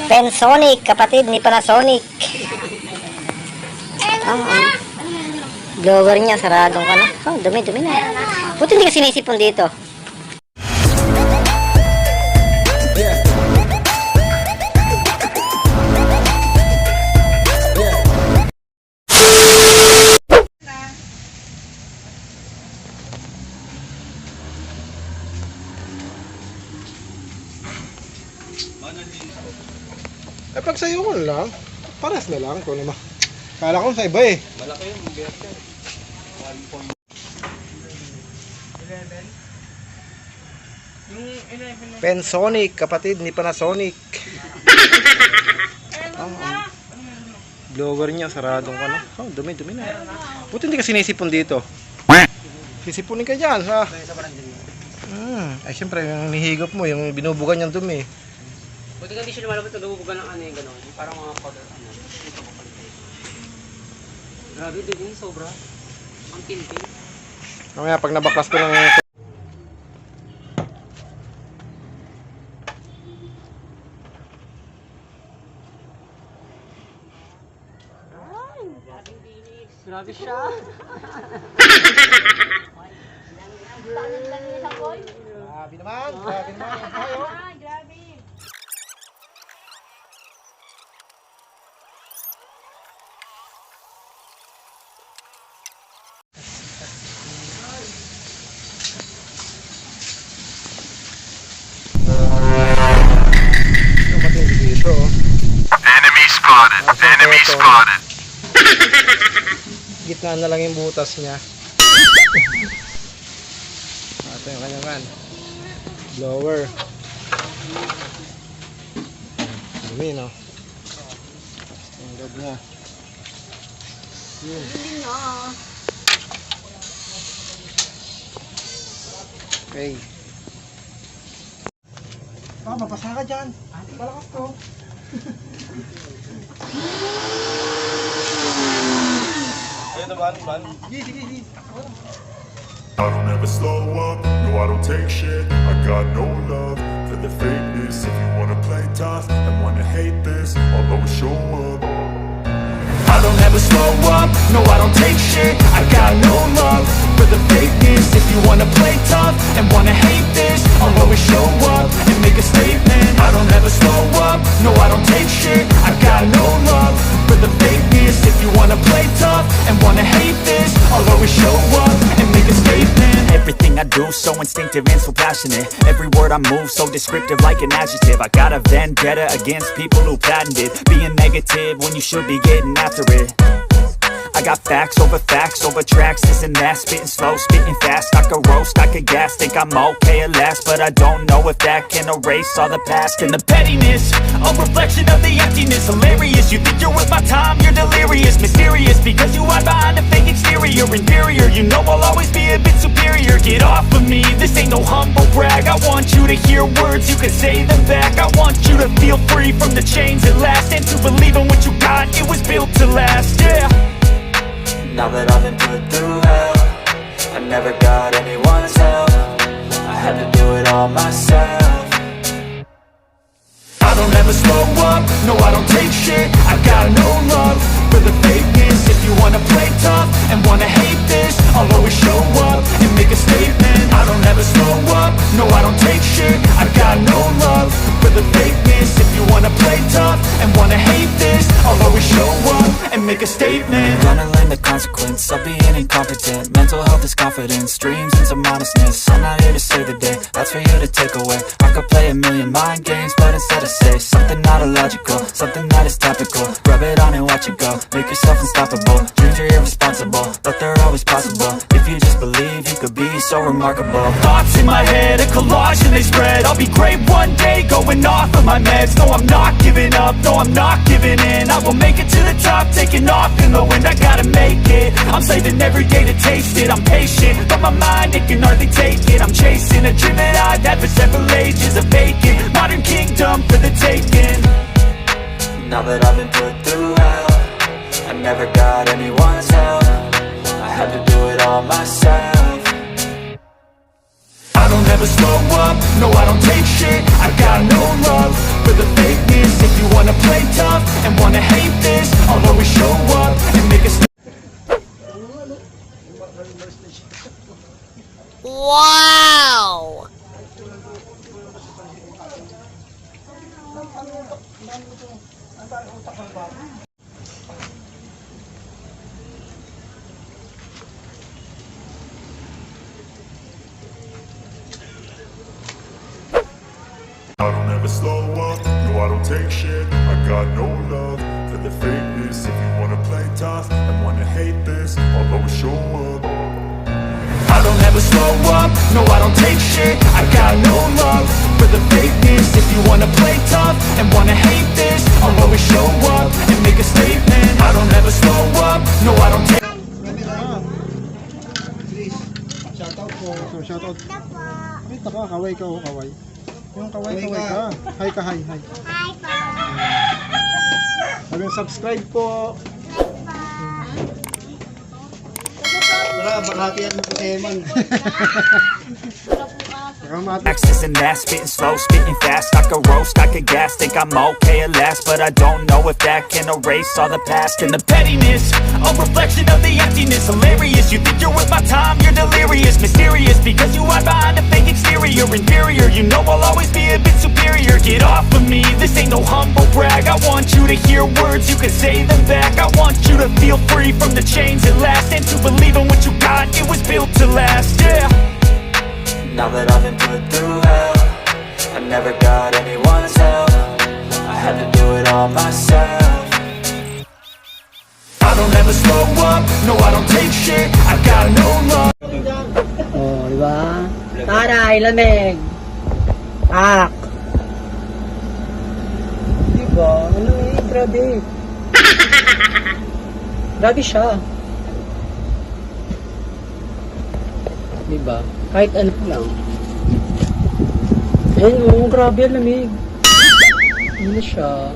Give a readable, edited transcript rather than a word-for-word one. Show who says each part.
Speaker 1: Pensonic, kapatid ni Panasonic. Blower niya, saradong ka na. Oh, dumi-dumi na. Buti hindi ka sinisipon dito.
Speaker 2: Eh pag sayo ko lang, paras na lang kung naman. Kala ko sa iba eh.
Speaker 3: Malaki yung bigat yan. 1.11.
Speaker 2: Pensonic, kapatid ni Panasonic. Blower niya, saradong ka na. Oh, dumi-dumi na. Buti hindi ka sinisipon dito. Sisipunin ka dyan ha. Ay syempre, yung nihigop mo, yung binubugan yung dumi.
Speaker 3: Buti ka hindi siya lumalabot na lubugan ng ano yung gano'n. Parang mga powder ano. Grabe din, sobra. Ang tintin.
Speaker 2: Mamaya pag nabaklas ko ng...
Speaker 3: Grabe siya.
Speaker 2: Grabe naman, grabe naman. Tayo.
Speaker 4: Grabe.
Speaker 2: Dito, oh.
Speaker 5: Enemy spotted. Enemy spotted.
Speaker 2: Gitna na lang yung butas niya. Ito yung kanyang blower. Dumi, no? Ang gab niya. Yun. Okay. Mapasa ka dyan. Malakas to.
Speaker 5: I don't ever slow up, no I don't take shit. I got no love for the fakeness. If you wanna play tough and wanna hate this, I'll always show up. I don't ever slow up, no I don't take shit. I got no love for the fakeness. If you wanna play tough and wanna hate this, I'll always show up and make a statement. I don't ever slow up, no I don't take shit. I got no love for the fakeness. If you wanna play tough and wanna hate this, I'll always show up and make a statement.
Speaker 6: Everything I do so instinctive and so passionate. Every word I move so descriptive like an adjective. I got a vendetta against people who patented being negative when you should be getting after it. I got facts over tracks, this and that. Spitting slow, spitting fast. I could roast, I could gas. Think I'm okay at last, but I don't know if that can erase all the past. And the pettiness, a reflection of the emptiness. Hilarious, you think you're worth my time, you're delirious. Mysterious, because you hide behind a fake exterior. Inferior, you know I'll always be a bit superior. Get off of me, this ain't no humble brag. I want you to hear words, you can say them back. I want you to feel free from the chains at last, and to believe in what you got, it was built to last, yeah.
Speaker 7: Now that I've been put through hell, I never got anyone's help. I had to do it all myself.
Speaker 5: I don't ever slow up, no I don't take shit. I got no love for the fakeness. If you wanna play tough and wanna hate this, I'll always show up and make a statement. I don't ever slow up, no I don't take shit. I got no love for the fakeness. If you wanna play tough and wanna hate this, I'll always show up and make a statement.
Speaker 6: Gonna learn the consequence of being incompetent. Mental health is confidence, dreams and some honestness. I'm not here to save the day, that's for you to take away. I could play a million mind games, but instead I say something not illogical, something that is topical. Rub it on and watch it go, make yourself unstoppable. Dreams are irresponsible, but they're always possible. If you just believe, you could be so remarkable.
Speaker 5: Thoughts in my head, a collage and they spread. I'll be great one day, going off of my meds. No, I'm not giving up, no, I'm not giving in. I will make it to the top, taking off in the wind. I gotta make it, I'm saving every day to taste it. I'm patient, but my mind, it can hardly take it. I'm chasing a dream that I've had for several ages. A vacant, modern kingdom for the taking.
Speaker 7: Now that I've been put through hell, I never got anyone's help. I had to do it all myself.
Speaker 5: I don't
Speaker 7: ever slow up, no I don't take shit. I got no love for the fakeness. If you wanna play tough and wanna hate this, I'll always show up and make a
Speaker 1: Wow!
Speaker 5: I don't ever slow up, no I don't take shit. I got no love for the fakeness. If you wanna play tough and wanna hate this, I'll always show up.
Speaker 7: I don't ever slow up, no I don't take shit. I got no love for the fakeness. If you wanna play tough and wanna hate this, I'll always show up and make a statement. I don't ever slow up, no I don't take.
Speaker 2: Shoutout po. So, shoutout. Kita ka, kaway ka o kaway. Yung kaway ka. Hi ka, hi. Hi po. Sabi subscribe po. Wala, bakatian mo po Eman.
Speaker 6: Axis and that, spitting slow, spitting fast. I could roast, I could gas, think I'm okay at last, but I don't know if that can erase all the past and the pettiness. A reflection of the emptiness, hilarious. You think you're worth my time, you're delirious, mysterious, because you hide behind a fake exterior, inferior. You know I'll always be a bit superior. Get off of me, this ain't no humble brag. I want you to hear words, you can say them back. I want you to feel free from the chains at last, and to believe in what you got, it was built to last, yeah.
Speaker 7: Now that I've been put through hell, I never got anyone's help. I had to do it all myself. I don't ever slow up, no I don't take shit. I got no love.
Speaker 3: Oh, di ba? Taray, lamig. Ak. Di ba? Ano eh, grabe. Grabe siya. Di ba? Kahit ano lang. Ayun, oh, grabe ang lamig. Ano siya?